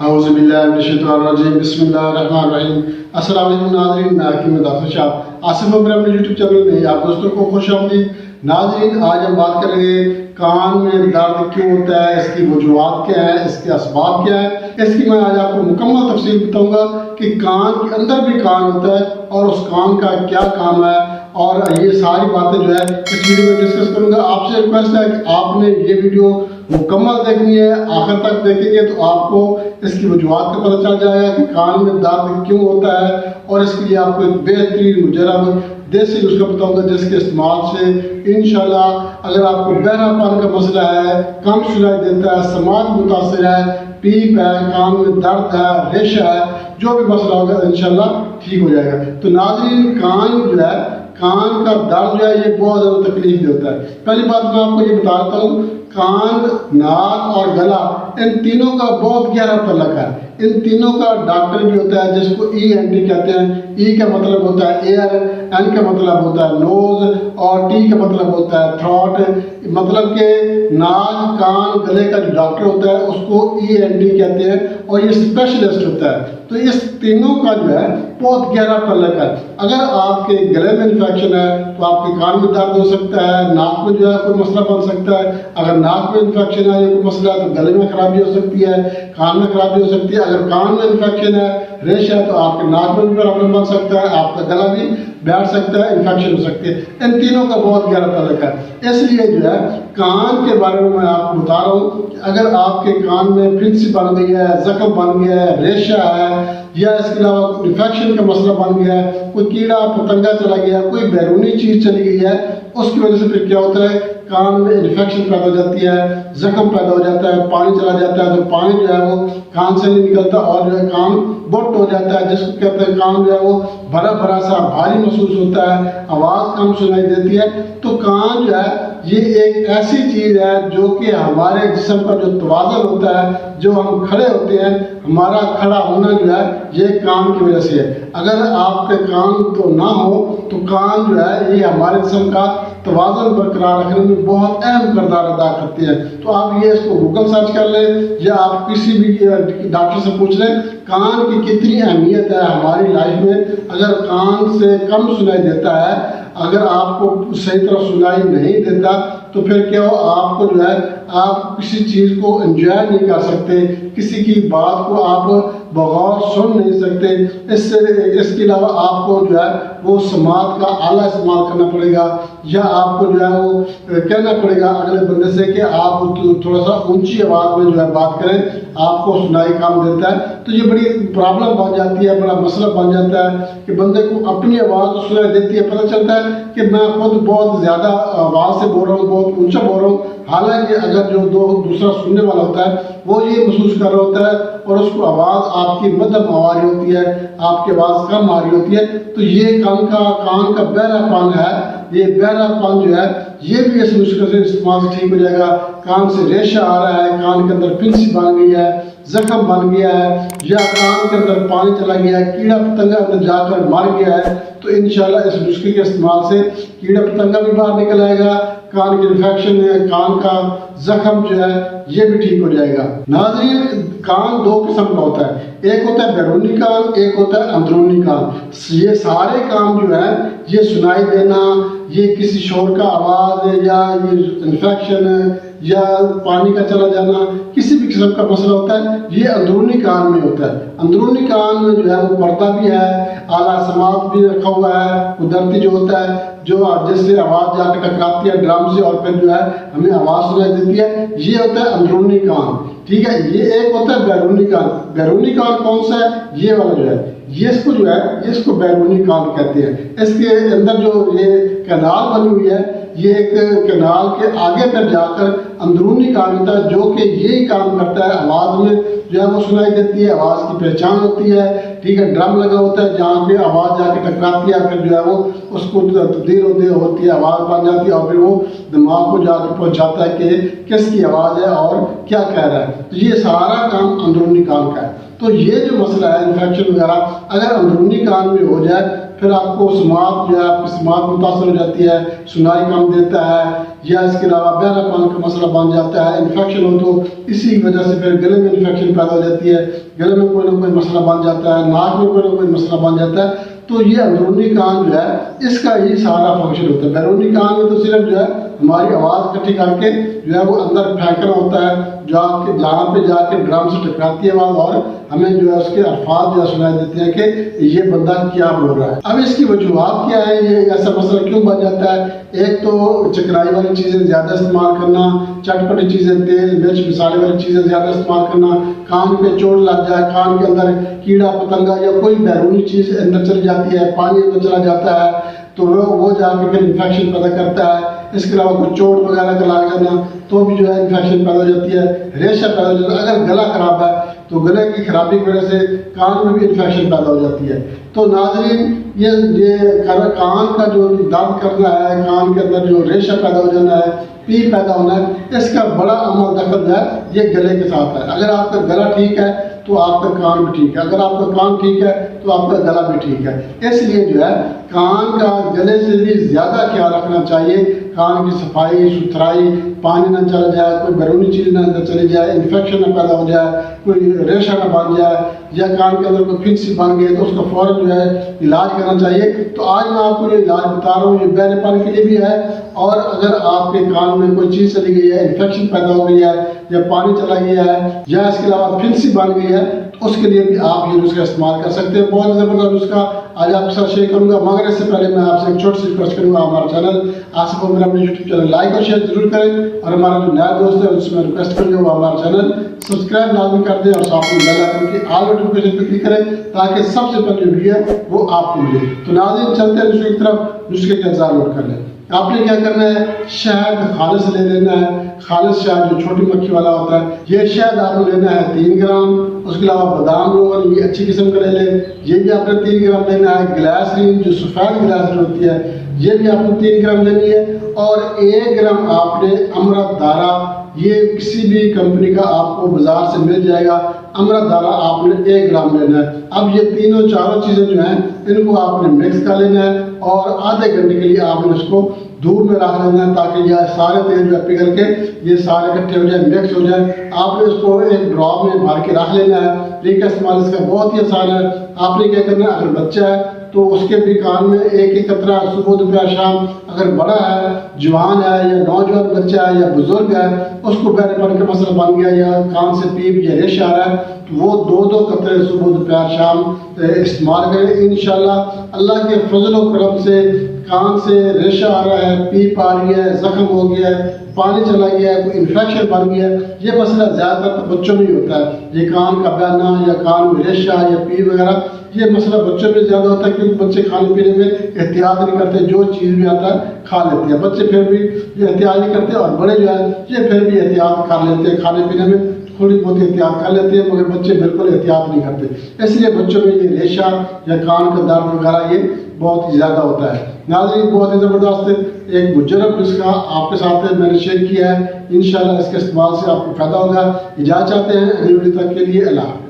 اعوذ باللہ من الشیطان الرجیم بسم اللہ الرحمن الرحیم۔ السلام علیکم ناظرین، میں حکیم مدافع شاہ آصف اکرم اپنے یوٹیوب چینل میں آپ دوستوں کو خوش آمدید۔ ناظرین، آج ہم بات کریں گے کان میں درد کیوں ہوتا ہے، اس کی وجوہات کیا ہیں، اس کے اسباب کیا ہیں۔ اس کی میں آج آپ کو مکمل تفصیل بتاؤں گا کہ کان کے اندر بھی کان ہوتا ہے اور اس کان کا کیا کام ہے، اور یہ ساری باتیں جو ہے اس ویڈیو میں ڈسکس کروں گا۔ آپ سے ریکویسٹ ہے کہ آپ نے یہ ویڈیو مکمل دیکھنی ہے، آخر تک دیکھیں گے تو آپ کو اس کی وجوہات کا پتہ چل جائے گا کہ کان میں درد کیوں ہوتا ہے، اور اس کے لیے آپ کو ایک بہترین مجرب دیسی نسخہ بتاؤں گا جس کے استعمال سے انشاءاللہ اگر آپ کو بہرا پن کا مسئلہ ہے، کم سنائی دیتا ہے، سماعت متاثر ہے، پیپ ہے، کان میں درد ہے، ریشہ ہے، جو بھی مسئلہ ہوگا انشاءاللہ ٹھیک ہو جائے گا۔ تو ناظرین، کان جو ہے، کان کا درد جو ہے یہ بہت زیادہ تکلیف دیتا ہے۔ پہلی بات میں آپ کو یہ بتا دیتا ہوں، کان، ناک اور گلا ان تینوں کا بہت گہرا تعلق ہے۔ ان تینوں کا ڈاکٹر بھی ہوتا ہے جس کو ای این ٹی کہتے ہیں۔ ای کا مطلب ہوتا ہے ایئر، این کا مطلب ہوتا ہے نوز، اور ٹی کا مطلب ہوتا ہے تھروٹ۔ مطلب کہ ناک، کان، گلے کا جو ڈاکٹر ہوتا ہے اس کو ای این ٹی کہتے ہیں، اور یہ اسپیشلسٹ ہوتا ہے۔ تو اس تینوں کا جو ہے بہت گہرا تعلق ہے۔ اگر آپ کے گلے میں انفیکشن ہے تو آپ کے کان میں درد ہو سکتا ہے، ناک میں جو ہے کوئی مسئلہ بن سکتا ہے۔ اگر ناک میں انفیکشن ہے یا کوئی مسئلہ ہے تو گلے میں خرابی ہو سکتی ہے، کان میں خرابی ہو سکتی ہے۔ اگر کان میں انفیکشن ہے، ریش ہے، تو آپ کے ناک میں بھی پرابلم بن سکتا ہے، آپ کا گلا بھی بیٹھ سکتا ہے، انفیکشن ہو سکتی ہے۔ ان تینوں کا بہت گہرا تعلق ہے۔ اس لیے جو ہے کان کے بارے میں آپ کو بتا رہا ہوں کہ اگر آپ کے کان میں پھنسی بن گئی ہے، زخم بن گیا ہے، ریشہ ہے، یا اس کے علاوہ انفیکشن کا مسئلہ بن گیا ہے، کوئی کیڑا پتنگا چلا گیا، کوئی بیرونی چیز چلی گئی ہے، اس کی وجہ سے پھر کیا ہوتا ہے، کان میں انفیکشن پیدا ہو جاتی ہے، زخم پیدا ہو جاتا ہے، پانی چلا جاتا ہے، تو پانی جو ہے وہ کان سے نہیں نکلتا اور جو ہے کان بٹ ہو جاتا ہے، جس کو کہتے ہیں کان جو ہے وہ بھرا بھرا سا بھاری محسوس ہوتا ہے، آواز کم سنائی دیتی ہے۔ تو کان جو ہے یہ ایک ایسی چیز ہے جو کہ ہمارے جسم کا جو توازن ہوتا ہے، جو ہم کھڑے ہوتے ہیں، ہمارا کھڑا ہونا جو ہے یہ کان کی وجہ سے ہے۔ اگر آپ کے کان تو نہ ہو تو کان جو ہے یہ ہمارے جسم کا توازن برقرار رکھنے میں بہت اہم کردار ادا کرتے ہیں۔ تو آپ یہ اس کو گوگل سرچ کر لیں یا آپ کسی بھی ڈاکٹر سے پوچھ لیں کان کی کتنی اہمیت ہے ہماری لائف میں۔ اگر کان سے کم سنائی دیتا ہے، اگر آپ کو صحیح طرح سنائی نہیں دیتا تو پھر کیا ہو، آپ کو جو ہے آپ کسی چیز کو انجوائے نہیں کر سکتے، کسی کی بات کو آپ بغور سن نہیں سکتے۔ اس کے علاوہ آپ کو جو ہے وہ سماعت کا اعلیٰ استعمال کرنا پڑے گا، یا آپ کو جو ہے وہ کہنا پڑے گا اگلے بندے سے کہ آپ تھوڑا سا اونچی آواز میں جو ہے بات کریں، آپ کو سنائی کم دیتا ہے۔ تو یہ بڑی پرابلم بن جاتی ہے، بڑا مسئلہ بن جاتا ہے کہ بندے کو اپنی آواز سنائی دیتی ہے، پتہ چلتا ہے کہ میں خود بہت زیادہ آواز سے بول رہا ہوں، بہت اونچا بول رہا ہوں، حالانکہ اگر جو دوسرا سننے والا ہوتا ہے وہ یہ محسوس کر رہا ہوتا ہے اور اس کو آواز آپ کی مدھم آ رہی ہوتی ہے، آپ کی آواز کم آ رہی ہوتی ہے۔ تو یہ کان کا بہرا پن ہے۔ یہ بہرا پن جو ہے یہ بھی اس نسخے سے استعمال سے ٹھیک ہو جائے گا۔ کان سے ریشہ آ رہا ہے، کان کے اندر پھنسی بن گئی ہے، زخم بن گیا ہے، یا کان کے اندر پانی چلا گیا ہے، کیڑا پتنگا اندر جا کر مر گیا ہے، تو انشاءاللہ اس نسخے کے استعمال سے کیڑا پتنگا بھی باہر نکل آئے گا، کان کی انفیکشن ہے، کان کا زخم جو ہے یہ بھی ٹھیک ہو جائے گا۔ ناظرین، کان دو قسم کا ہوتا ہے، ایک ہوتا ہے بیرونی کان، ایک ہوتا ہے اندرونی کان۔ یہ سارے کام جو ہے یہ سنائی دینا، یہ کسی شور کا آواز یا یہ انفیکشن یا پانی کا چلا جانا، کسی بھی قسم کا مسئلہ ہوتا ہے یہ اندرونی کان میں ہوتا ہے۔ اندرونی کان میں جو ہے وہ پردہ بھی ہے، اعلیٰ سماعت بھی رکھا ہوا ہے، قدرتی جو ہوتا ہے جو جس سے آواز جا کے ٹکراتی ہے ڈرم سے اور پھر جو ہے ہمیں آواز سنائی دیتی ہے، یہ ہوتا ہے اندرونی کان۔ ٹھیک ہے، یہ ایک ہوتا ہے بیرونی کان۔ بیرونی کان کون سا ہے؟ یہ والا جو ہے یہ اس کو جو ہے اس کو بیرونی کان کہتے ہیں۔ اس کے اندر جو یہ کینال بنی ہوئی ہے، یہ ایک کینال کے آگے پر جا کر اندرونی کان ہوتا ہے جو کہ یہی کام کرتا ہے، آواز میں جو ہے وہ سنائی دیتی ہے، آواز کی پہچان ہوتی ہے۔ ٹھیک ہے، ڈرم لگا ہوتا ہے جہاں پہ آواز جا کے ٹکراتی ہے، پھر جو ہے وہ اس کو تبدیل ہوتی ہے، آواز بن جاتی ہے، اور پھر وہ دماغ کو جا کے پہنچاتا ہے کہ کس کی آواز ہے اور کیا کہہ رہا ہے۔ تو یہ سارا کام اندرونی کان کا ہے۔ تو یہ جو مسئلہ ہے انفیکشن وغیرہ اگر اندرونی کان میں ہو جائے پھر آپ کو سماعت جو ہے آپ کی سماعت متاثر ہو جاتی ہے، سنائی کم دیتا ہے، یا اس کے علاوہ بہرا پان کا مسئلہ بن جاتا ہے، انفیکشن ہو تو اسی وجہ سے پھر گلے میں انفیکشن پیدا ہو جاتی ہے، گلے میں کوئی نہ کوئی مسئلہ بن جاتا ہے، ناک میں کوئی نہ کوئی مسئلہ بن جاتا ہے۔ تو یہ اندرونی کان جو ہے اس کا ہی سارا فنکشن ہوتا ہے۔ بیرونی کان میں تو صرف جو ہے ہماری آواز اکٹھی کر کے جو ہے وہ اندر پھینکنا ہوتا ہے، جو آپ کے جہاں پہ جا کے ڈرم سے ٹکراتی ہے آواز، اور ہمیں جو ہے اس کے الفاظ جو ہے سنائی دیتے ہیں کہ یہ بندہ کیا بول رہا ہے۔ اب اس کی وجوہات کیا ہے، یہ ایسا مسئلہ کیوں بن جاتا ہے؟ ایک تو چکنائی والی چیزیں زیادہ استعمال کرنا، چٹپٹی چیزیں، تیل مرچ مسالے والی چیزیں زیادہ استعمال کرنا، کان پہ چوٹ لگ جائے، کان کے اندر کیڑا پتنگا یا کوئی بیرونی چیز اندر چلی جاتی ہے، پانی اندر چلا جاتا ہے تو وہ جا کے پھر انفیکشن پیدا کرتا ہے۔ اس کے علاوہ کوئی چوٹ وغیرہ کا لگ جانا تو بھی جو ہے انفیکشن پیدا ہو جاتی ہے، ریشہ پیدا ہو جاتا ہے۔ اگر گلا خراب ہے تو گلے کی خرابی کی وجہ سے کان میں بھی انفیکشن پیدا ہو جاتی ہے۔ تو ناظرین، یہ کان کا جو درد کرنا ہے، کان کے اندر جو ریشہ پیدا ہو جانا ہے، پی پیدا ہونا ہے، اس کا بڑا عمل دخل ہے یہ گلے کے ساتھ ہے۔ اگر آپ کا گلا ٹھیک ہے تو آپ کا کان بھی ٹھیک ہے، اگر آپ کا کان ٹھیک ہے تو آپ کا گلا بھی ٹھیک ہے۔ اس لیے جو ہے کان کا گلے سے بھی زیادہ خیال رکھنا چاہیے۔ کان کی صفائی ستھرائی، پانی نہ چل جائے، کوئی بیرونی چیز نہ چلی جائے، انفیکشن نہ پیدا ہو جائے، کوئی ریشہ نہ بن جائے، یا کان کے اندر کوئی پھنسی بن گئی تو اس کا فوراً جو ہے علاج کرنا چاہیے۔ تو آج میں آپ کو جو علاج بتا رہا ہوں یہ بہرے پن کے لیے بھی ہے، اور اگر آپ کے کان میں کوئی چیز چلی گئی ہے، انفیکشن پیدا ہو گئی ہے، یا پانی چلا گیا ہے، یا اس کے علاوہ پھنسی بن گئی ہے، تو اس کے لیے بھی آپ یہ نسخہ استعمال کر سکتے ہیں۔ بہت زبردست نسخہ آج آپ کے ساتھ شیئر کروں گا، مگر اس سے پہلے میں آپ سے ایک چھوٹی سی ریکویسٹ کروں گا، ہمارا چینل آصف عمر اپنے یوٹیوب چینل لائک اور شیئر ضرور کریں، اور ہمارا جو نیا دوست ہے اس میں ریکویسٹ کریں گے وہ ہمارا چینل سبسکرائب لازمی کر دیں، اور ساتھ میں بیل آئکن کی آل نوٹیفیکیشن پہ کلک کریں تاکہ سب سے پہلے جو ویڈیو ہے وہ آپ کو ملے۔ تو ناظرین، چلتے ہیں نسخے کی طرف۔ نسخے کے اجزاء نوٹ کر لیں۔ آپ نے کیا کرنا ہے، شہد خالص لے لینا ہے، خالص شہد جو چھوٹی مکھی والا ہوتا ہے، یہ شہد آپ نے لینا ہے 3 گرام۔ اس کے علاوہ بادام روغن، یہ اچھی قسم کا لے لیں، یہ بھی آپ نے 3 گرام لینا ہے۔ گلائسرین جو سفید گلائسرین ہوتی ہے یہ بھی آپ نے 3 گرام لینی ہے، اور 1 گرام آپ نے امرت دارا، یہ کسی بھی کمپنی کا آپ کو بازار سے مل جائے گا، امرت دارا آپ نے 1 گرام لینا ہے۔ اب یہ تینوں چاروں چیزیں جو ہیں ان کو آپ نے مکس کر لینا ہے، اور آدھے گھنٹے کے لیے آپ نے اس کو دودھ میں رکھ لینا ہے تاکہ یہ سارے تیل جو پگھل کے یہ سارے اکٹھے ہو جائیں، مکس ہو جائیں۔ آپ نے اس کو ایک ڈراپ میں بھر کے رکھ لینا ہے۔ طریقہ استعمال اس کا بہت ہی آسان ہے۔ آپ نے کیا کرنا ہے، اگر بچہ ہے تو اس کے بھی کان میں ایک قطرہ صبح دوپہر شام، اگر بڑا ہے، جوان ہے، یا نوجوان بچہ ہے، یا بزرگ ہے، اس کو بہرے پن کا مسئلہ بن گیا، یا کان سے پیپ یا ریش آ رہا ہے، تو وہ 2 قطرے صبح دوپہر شام استعمال کریں۔ انشاءاللہ اللہ کے فضل و کرم سے کان سے ریشہ آ رہا ہے، پیپ آ رہی ہے، زخم ہو گیا ہے، پانی چلا گیا ہے، کوئی انفیکشن بن گیا ہے، یہ مسئلہ زیادہ تر بچوں میں ہی ہوتا ہے۔ یہ کان کا بہنا، یا کان میں ریشہ، یا پیپ وغیرہ، یہ مسئلہ بچوں میں زیادہ ہوتا ہے کیونکہ بچے کھانے پینے میں احتیاط نہیں کرتے، جو چیز بھی آتا ہے کھا لیتے ہیں۔ بچے پھر بھی یہ احتیاط نہیں کرتے، اور بڑے جو ہے یہ پھر بھی احتیاط کر لیتے ہیں، کھانے پینے میں تھوڑی بہت احتیاط کر لیتے ہیں، مگر بچے بالکل احتیاط نہیں کرتے۔ اس لیے بچوں میں یہ ریشہ یا کان کا درد وغیرہ یہ بہت ہی زیادہ ہوتا ہے۔ ناظرین، بہت ہی زبردست ایک مجرب نسخہ آپ کے ساتھ میں نے شیئر کیا ہے۔ انشاءاللہ اس کے استعمال سے آپ کو فائدہ ہوگا۔ اجازت چاہتے ہیں اگلی ویڈیو تک کے لیے اللہ حافظ۔